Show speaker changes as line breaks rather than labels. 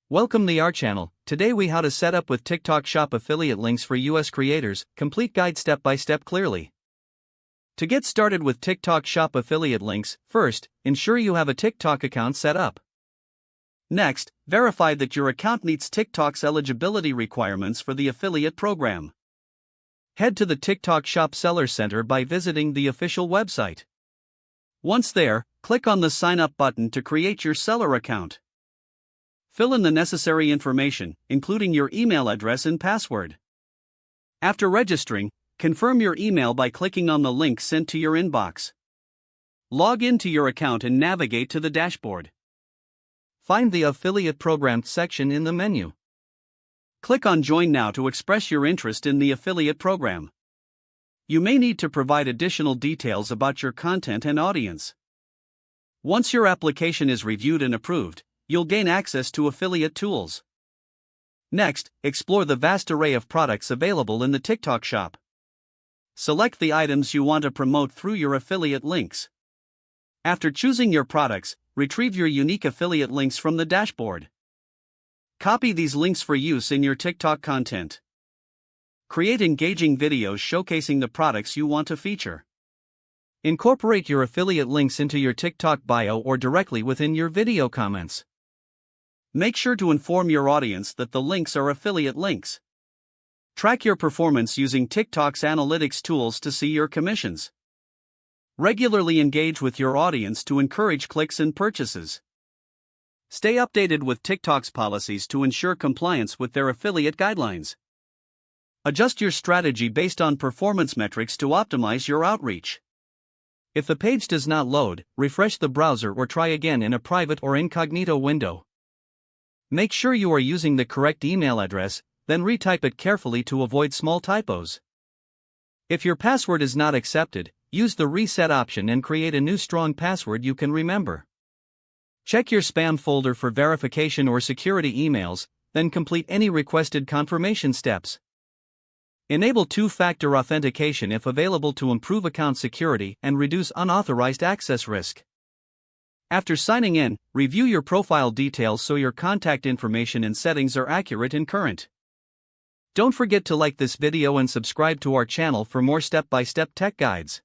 Welcome to our channel. Today we how to set up with TikTok Shop affiliate links for US creators, complete guide step by step clearly. To get started with TikTok Shop affiliate links, first, ensure you have a TikTok account set up. Next, verify that your account meets TikTok's eligibility requirements for the affiliate program. Head to the TikTok Shop Seller Center by visiting the official website. Once there, click on the Sign Up button to create your seller account. Fill in the necessary information, including your email address and password. After registering, confirm your email by clicking on the link sent to your inbox. Log into your account and navigate to the dashboard. Find the Affiliate Program section in the menu. Click on Join Now to express your interest in the affiliate program. You may need to provide additional details about your content and audience. Once your application is reviewed and approved, you'll gain access to affiliate tools. Next, explore the vast array of products available in the TikTok Shop. Select the items you want to promote through your affiliate links. After choosing your products, retrieve your unique affiliate links from the dashboard. Copy these links for use in your TikTok content. Create engaging videos showcasing the products you want to feature. Incorporate your affiliate links into your TikTok bio or directly within your video comments. Make sure to inform your audience that the links are affiliate links. Track your performance using TikTok's analytics tools to see your commissions. Regularly engage with your audience to encourage clicks and purchases. Stay updated with TikTok's policies to ensure compliance with their affiliate guidelines. Adjust your strategy based on performance metrics to optimize your outreach. If the page does not load, refresh the browser or try again in a private or incognito window. Make sure you are using the correct email address, then retype it carefully to avoid small typos. If your password is not accepted, use the reset option and create a new strong password you can remember. Check your spam folder for verification or security emails, then complete any requested confirmation steps. Enable two-factor authentication if available to improve account security and reduce unauthorized access risk. After signing in, review your profile details so your contact information and settings are accurate and current. Don't forget to like this video and subscribe to our channel for more step-by-step tech guides.